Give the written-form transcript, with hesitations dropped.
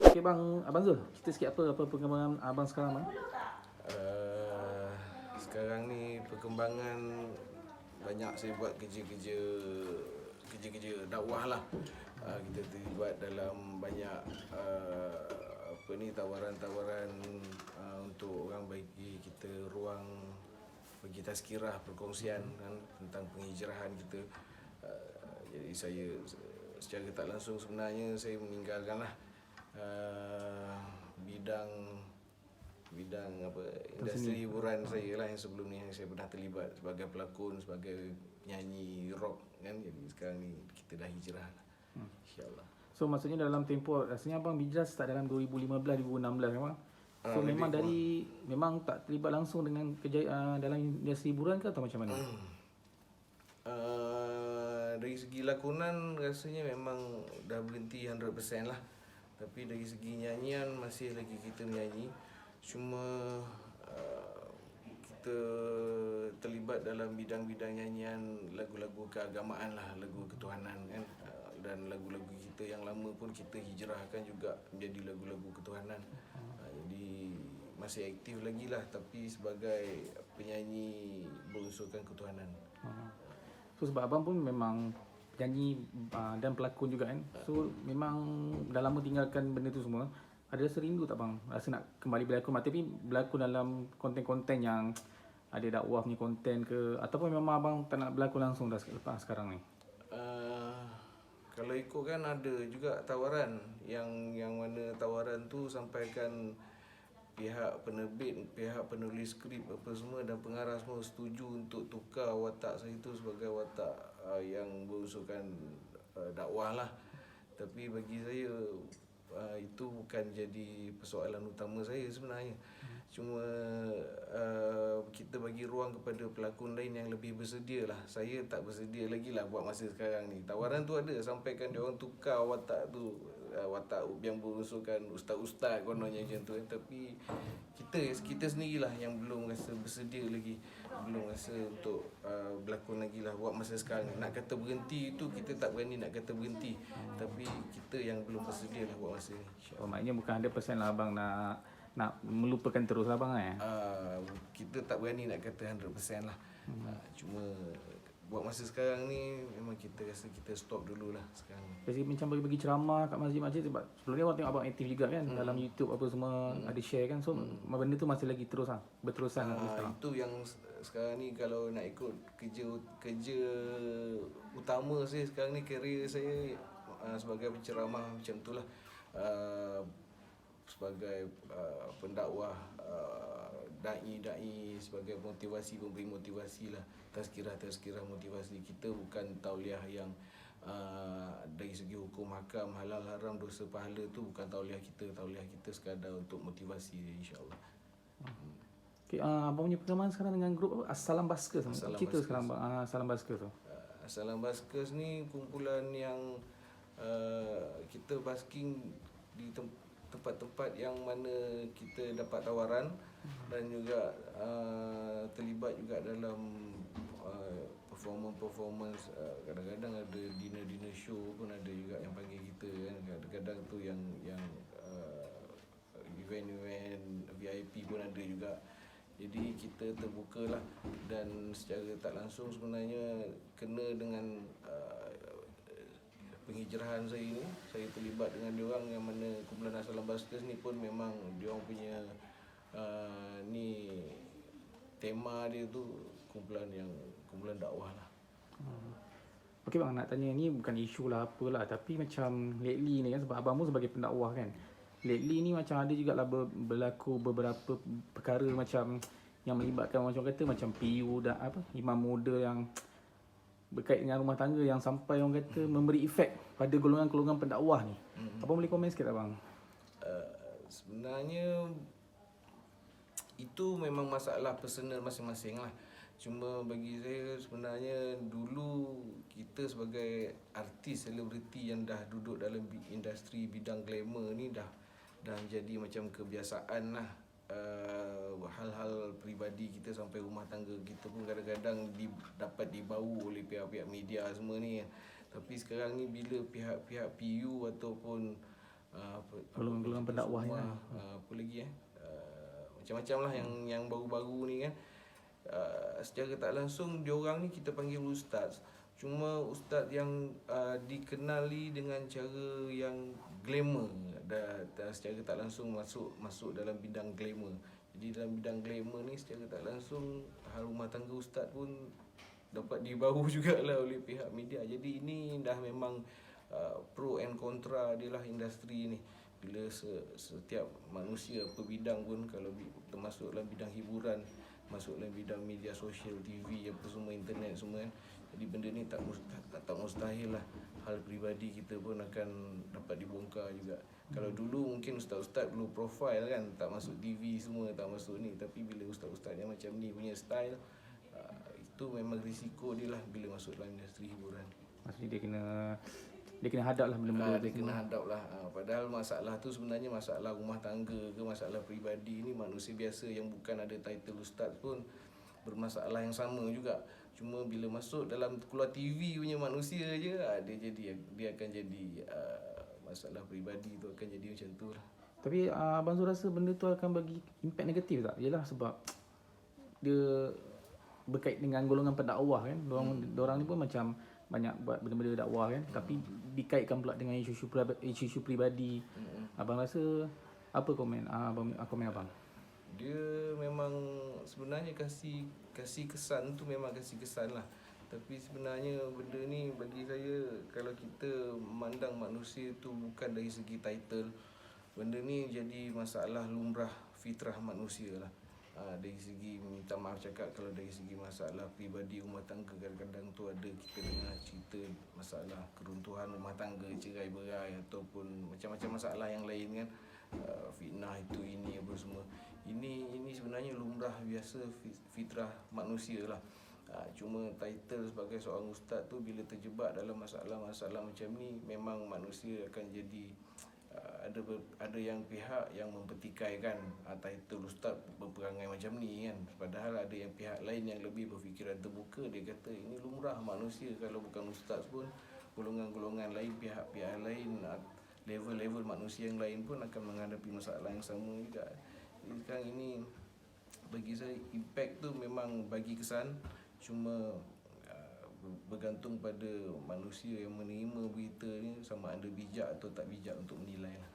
Okey bang, Abang Zul, cerita sikit apa perkembangan abang sekarang bang? Sekarang ni perkembangan banyak saya buat kerja-kerja dakwah lah. Kita terlibat dalam banyak tawaran-tawaran untuk orang bagi kita ruang bagi tazkirah perkongsian kan tentang penghijrahan kita. Jadi saya secara tak langsung sebenarnya saya meninggalkanlah bidang bidang industri hiburan saya lah yang sebelum ni yang saya pernah terlibat sebagai pelakon, sebagai penyanyi rock kan. Jadi sekarang ni kita dah hijrah lah. InsyaAllah. So maksudnya dalam tempoh, rasanya abang hijrah start dalam 2015-2016 memang. So memang tak terlibat langsung dengan kerja dalam industri hiburan ke atau macam mana? Dari segi lakonan rasanya memang dah berhenti 100% lah. Tapi dari segi nyanyian masih lagi kita menyanyi. Cuma kita terlibat dalam bidang-bidang nyanyian lagu-lagu keagamaan lah, lagu ketuhanan kan. Dan lagu-lagu kita yang lama pun kita hijrahkan juga menjadi lagu-lagu ketuhanan. Jadi masih aktif lagi lah tapi sebagai penyanyi berunsurkan ketuhanan. So sebab abang pun memang penyanyi dan pelakon juga kan. So memang dah lama tinggalkan benda tu semua. Ada rasa rindu tak bang? Rasa nak kembali berlakon, tapi berlakon dalam konten-konten yang ada dakwah punya konten ke, ataupun memang abang tak nak berlakon langsung dah lepas sekarang ni? Kalau ikutkan ada juga tawaran yang mana tawaran tu sampaikan pihak penerbit, pihak penulis skrip apa semua dan pengarah semua setuju untuk tukar watak saya tu sebagai watak yang berunsurkan dakwah lah. Tapi bagi saya itu bukan jadi persoalan utama saya sebenarnya. Cuma kita bagi ruang kepada pelakon lain yang lebih bersedia lah. Saya tak bersedia lagi lah buat masa sekarang ni. Tawaran tu ada, sampaikan dia orang tukar watak tu, watak yang berunsurkan ustaz-ustaz kononnya macam tu. Tapi kita sendirilah yang belum rasa bersedia lagi, belum rasa untuk berlakon lagi lah buat masa sekarang. Nak kata berhenti tu kita tak berani nak kata berhenti, tapi kita yang belum bersedia lah buat masa ni. Oh, maknanya bukan 100% lah abang nak melupakan terus lah bang Kita tak berani nak kata 100% lah. Cuma buat masa sekarang ni memang kita rasa kita stop dulu lah sekarang ni. Jadi macam bagi ceramah kat masjid-masjid, sebab sebelum ni orang tengok abang aktif juga kan dalam YouTube apa semua, ada share kan. So benda tu masih lagi terus berterusan sekarang. Itu yang sekarang ni kalau nak ikut kerja utama saya sekarang ni, kerjaya saya sebagai penceramah macam tu lah. Sebagai pendakwah, da'i, sebagai motivasi, pemberi motivasi lah, tazkirah motivasi. Kita bukan tauliah yang dari segi hukum hakam, halal haram, dosa pahala tu bukan tauliah kita. Tauliah kita sekadar untuk motivasi dia, insyaAllah. Okay, abang punya perkembangan sekarang dengan grup apa? Assalam Baskers. Cerita sekarang bang, Assalam Baskers tu. Assalam Baskers ni kumpulan yang kita basking di tempat-tempat yang mana kita dapat tawaran dan juga terlibat juga dalam performance. Kadang-kadang ada dinner show pun ada juga yang panggil kita kan. Kadang-kadang tu yang event VIP pun ada juga. Jadi kita terbuka lah, dan secara tak langsung sebenarnya kena dengan penghijrahan saya ni. Saya terlibat dengan diorang yang mana kumpulan Assalam Baskers ni pun memang diorang punya ni tema dia tu kumpulan dakwah lah. Okey bang, nak tanya ni bukan isu lah apalah, tapi macam lately ni kan, sebab abang pun sebagai pendakwah kan, lately ni macam ada jugalah berlaku beberapa perkara macam yang melibatkan macam kata macam PU dan imam muda yang berkait dengan rumah tangga, yang sampai orang kata memberi efek pada golongan-golongan pendakwah ni. Abang boleh komen sikit tak bang? Sebenarnya itu memang masalah personal masing-masing lah. Cuma bagi saya sebenarnya dulu kita sebagai artis selebriti yang dah duduk dalam industri bidang glamour ni dah jadi macam kebiasaan lah. Hal-hal peribadi kita sampai rumah tangga kita pun kadang-kadang dapat dibau oleh pihak-pihak media semua ni. Tapi sekarang ni bila pihak-pihak PU ataupun golongan-golongan pendakwah ni kan. apa lagi macam-macam lah yang baru-baru ni kan. Secara tak langsung diorang ni kita panggil ustaz. Cuma ustaz yang dikenali dengan cara yang glamour, dah secara tak langsung masuk dalam bidang glamour. Jadi dalam bidang glamour ni secara tak langsung hal rumah tangga ustaz pun dapat dibawa jugalah oleh pihak media. Jadi ini dah memang pro and kontra dia lah industri ni. Bila setiap manusia apa bidang pun, kalau termasuk dalam bidang hiburan, masuk dalam bidang media sosial, TV apa semua, internet semua kan. Jadi benda ni tak mustahil lah hal peribadi kita pun akan dapat dibongkar juga. Kalau dulu mungkin ustaz-ustaz low profile kan, tak masuk TV semua, tak masuk ni. Tapi bila ustaz-ustaz yang macam ni punya style, itu memang risiko dia lah bila masuk dalam industri hiburan. Maksudnya dia kena hadap lah benda-benda Dia kena hadap lah. Padahal masalah tu sebenarnya masalah rumah tangga ke masalah peribadi ni, manusia biasa yang bukan ada title ustaz pun bermasalah yang sama juga. Cuma bila masuk dalam keluar TV punya manusia je, dia akan jadi masalah peribadi tu akan jadi macam tu lah. Tapi Abang Zul rasa benda tu akan bagi impact negatif tak? Yelah sebab dia berkait dengan golongan pendakwah kan. Diorang ni pun macam banyak buat benda-benda dakwah kan. Tapi dikaitkan pula dengan isu-isu peribadi. Abang rasa apa komen abang? Dia memang sebenarnya kasih kesan tu memang kasih kesan lah. Tapi sebenarnya benda ni bagi saya, kalau kita memandang manusia tu bukan dari segi title, benda ni jadi masalah lumrah fitrah manusia lah. Dari segi, minta maaf cakap, kalau dari segi masalah peribadi rumah tangga, kadang-kadang tu ada kita dengar cerita masalah keruntuhan rumah tangga, cerai berai ataupun macam-macam masalah yang lain kan. Fitnah itu ini apa semua. Ini sebenarnya lumrah biasa fitrah manusia lah. Cuma title sebagai seorang ustaz tu bila terjebak dalam masalah-masalah macam ni, memang manusia akan jadi ada yang pihak yang mempertikaikan title ustaz berperangai macam ni kan. Padahal ada yang pihak lain yang lebih berfikiran terbuka, dia kata ini lumrah manusia, kalau bukan ustaz pun golongan-golongan lain, pihak-pihak lain, level-level manusia yang lain pun akan menghadapi masalah yang sama juga. Jadi sekarang ini bagi saya impact tu memang bagi kesan, cuma bergantung pada manusia yang menerima berita ni sama ada bijak atau tak bijak untuk menilai lah.